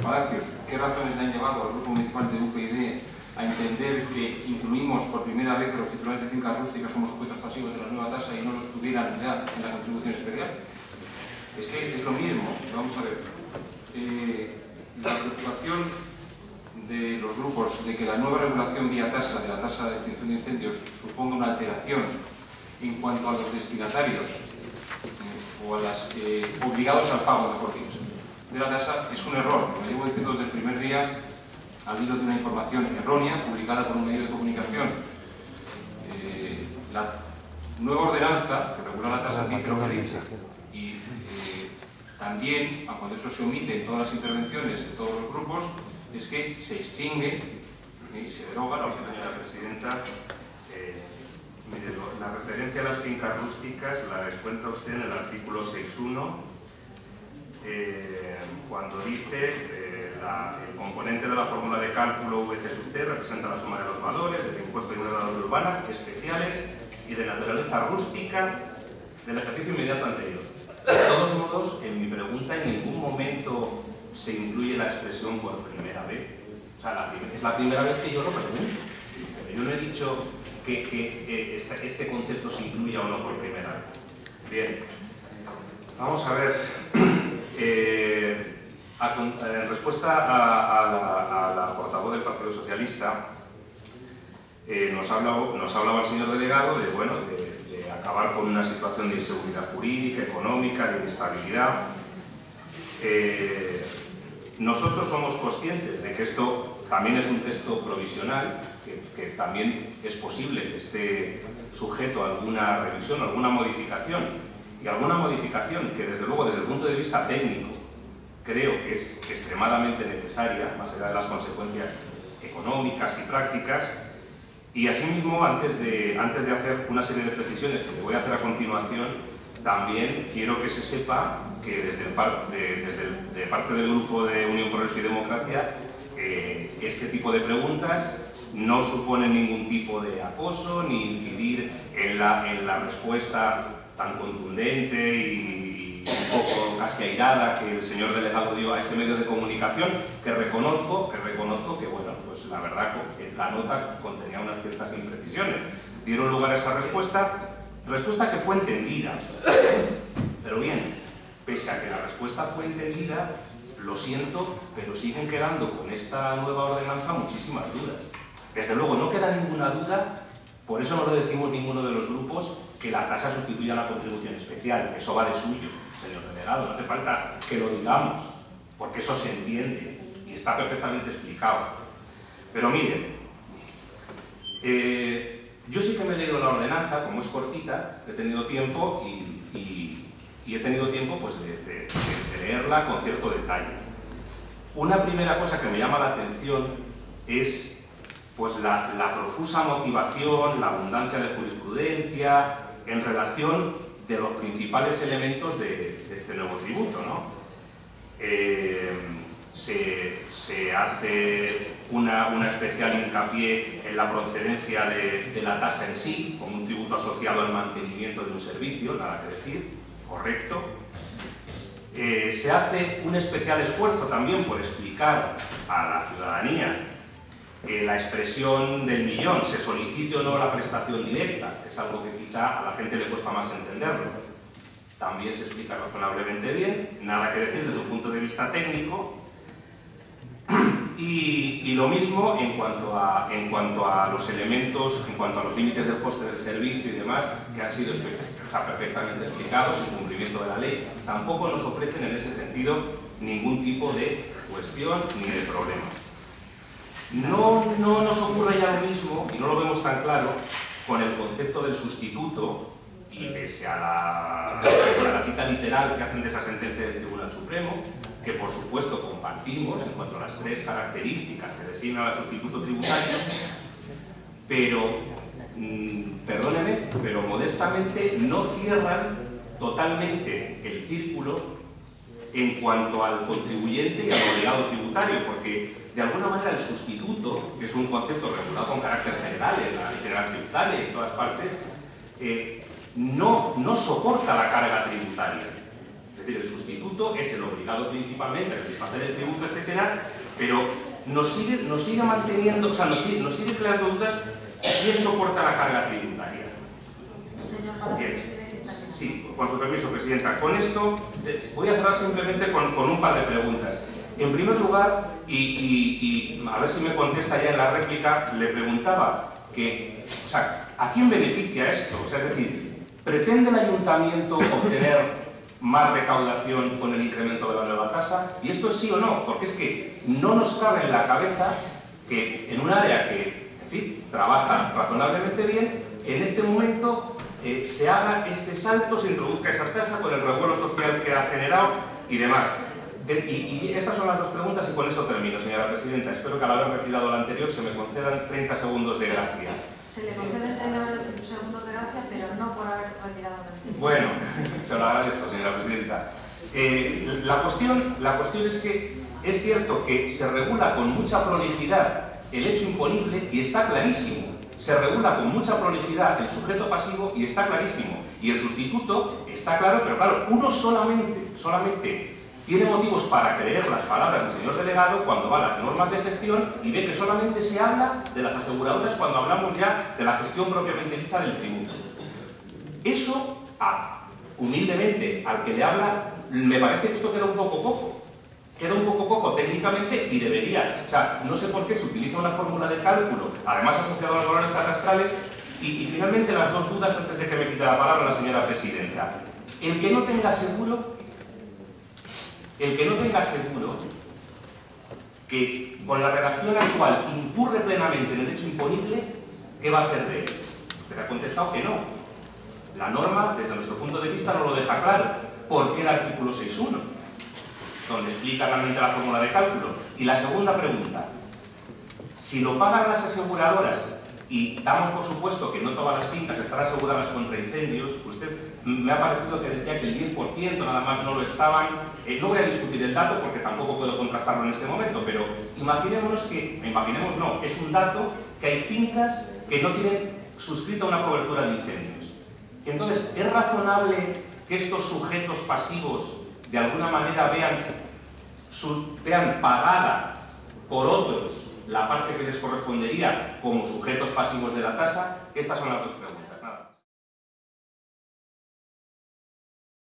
Palacios, ¿qué razones le han llevado al Grupo Municipal de UPyD a entender que incluimos por primera vez a los titulares de fincas rústicas como sujetos pasivos de la nueva tasa y no los tuvieran ya en la contribución especial? Es que es lo mismo, vamos a ver. La preocupación de los grupos de que la nueva regulación vía tasa, de la tasa de extinción de incendios, suponga una alteración en cuanto a los destinatarios o a las obligados al pago, mejor dicho, de la tasa, es un error. Lo llevo diciendo desde el primer día al hilo de una información errónea publicada por un medio de comunicación. La nueva ordenanza que regula la tasa dice lo que dice, y también, cuando eso se omite en todas las intervenciones de todos los grupos, es que se extingue y se deroga la opción. Señora Presidenta, mire, la referencia a las fincas rústicas la encuentra usted en el artículo 6.1, cuando dice el componente de la fórmula de cálculo VC sub T representa la suma de los valores del impuesto de unidad urbana especiales y de naturaleza rústica del ejercicio inmediato anterior. De todos modos, en mi pregunta en ningún momento se incluye la expresión por primera vez. O sea, es la primera vez que yo lo pregunto. Pero yo no he dicho que este concepto se incluya o no por primera vez. Bien, vamos a ver. En respuesta a la portavoz del Partido Socialista, nos hablaba el señor delegado de acabar con una situación de inseguridad jurídica, económica, de inestabilidad. Nosotros somos conscientes de que esto también es un texto provisional, que también es posible que esté sujeto a alguna revisión, alguna modificación, y alguna modificación que desde luego desde el punto de vista técnico creo que es extremadamente necesaria, más allá de las consecuencias económicas y prácticas. Y asimismo, antes de hacer una serie de precisiones que le voy a hacer a continuación, también quiero que se sepa que desde parte del Grupo de Unión, Progreso y Democracia, este tipo de preguntas no suponen ningún tipo de acoso ni incidir en la respuesta tan contundente y un poco casi airada que el señor delegado dio a ese medio de comunicación, que reconozco que, bueno, pues la verdad que la nota contenía unas ciertas imprecisiones. Dieron lugar a esa respuesta que fue entendida. Pero bien, pese a que la respuesta fue entendida, lo siento, pero siguen quedando con esta nueva ordenanza muchísimas dudas. Desde luego, no queda ninguna duda, por eso no lo decimos ninguno de los grupos, que la tasa sustituya a la contribución especial. Eso va de suyo, señor delegado, no hace falta que lo digamos, porque eso se entiende y está perfectamente explicado. Pero miren, yo sí que me he leído la ordenanza, como es cortita, he tenido tiempo y he tenido tiempo pues, de leerla con cierto detalle. Una primera cosa que me llama la atención es pues, la profusa motivación, la abundancia de jurisprudencia en relación de los principales elementos de este nuevo tributo, ¿no? Se hace una especial hincapié en la procedencia de la tasa en sí, como un tributo asociado al mantenimiento de un servicio, nada que decir, correcto. Se hace un especial esfuerzo también por explicar a la ciudadanía que la expresión del millón, se solicite o no la prestación directa, es algo que quizá a la gente le cuesta más entenderlo. También se explica razonablemente bien, nada que decir desde un punto de vista técnico. Y lo mismo en cuanto a los elementos, en cuanto a los límites del coste del servicio y demás, que han sido perfectamente explicados en cumplimiento de la ley. Tampoco nos ofrecen en ese sentido ningún tipo de cuestión ni de problema. No nos ocurre ya lo mismo, y no lo vemos tan claro, con el concepto del sustituto, y pese a la cita literal que hacen de esa sentencia del Tribunal Supremo, que por supuesto compartimos en cuanto a las tres características que designan al sustituto tributario, pero, perdóneme, pero modestamente no cierran totalmente el círculo en cuanto al contribuyente y al obligado tributario, porque de alguna manera el sustituto, que es un concepto regulado con carácter general en la general tributaria y en todas partes, no soporta la carga tributaria. Es decir, el sustituto es el obligado principalmente a satisfacer el tributo, etcétera, pero nos sigue manteniendo, o sea, nos sigue creando dudas quién soporta la carga tributaria. Señor Sí, con su permiso, Presidenta. Con esto voy a cerrar simplemente con un par de preguntas. En primer lugar, y a ver si me contesta ya en la réplica, le preguntaba que, o sea, ¿a quién beneficia esto? O sea, es decir, ¿pretende el Ayuntamiento obtener más recaudación con el incremento de la nueva tasa? Y esto es sí o no, porque es que no nos cabe en la cabeza que en un área que, en fin, trabaja razonablemente bien, en este momento se haga este salto, se introduzca esa tasa con el revuelo social que ha generado y demás. Y estas son las dos preguntas y con eso termino, señora Presidenta. Espero que al haber retirado la anterior se me concedan 30 segundos de gracia. Se le conceden 30 segundos de gracia, pero no por haber retirado la anterior. Bueno, se lo agradezco, señora Presidenta. La cuestión es que es cierto que se regula con mucha prolijidad el hecho imponible y está clarísimo. Se regula con mucha prolijidad el sujeto pasivo y está clarísimo. Y el sustituto está claro, pero claro, uno solamente tiene motivos para creer las palabras del señor delegado cuando va a las normas de gestión y ve que solamente se habla de las aseguradoras cuando hablamos ya de la gestión propiamente dicha del tributo. Eso, humildemente, al que le habla, me parece que esto queda un poco cojo. Queda un poco cojo técnicamente y debería. O sea, no sé por qué se utiliza una fórmula de cálculo, además asociada a los valores catastrales, y finalmente las dos dudas antes de que me quite la palabra la señora Presidenta. El que no tenga seguro que con la redacción actual incurre plenamente en el hecho imponible, ¿qué va a ser de él? Usted ha contestado que no. La norma, desde nuestro punto de vista, no lo deja claro. ¿Por qué el artículo 6.1? Donde explica realmente la fórmula de cálculo. Y la segunda pregunta, si lo pagan las aseguradoras y damos por supuesto que no todas las fincas están aseguradas contra incendios, usted me ha parecido que decía que el 10% nada más no lo estaban. No voy a discutir el dato porque tampoco puedo contrastarlo en este momento, pero imaginémonos no, es un dato que hay fincas que no tienen suscrita una cobertura de incendios. Entonces, ¿es razonable que estos sujetos pasivos de alguna manera vean pagada por otros la parte que les correspondería como sujetos pasivos de la tasa? Estas son las dos preguntas.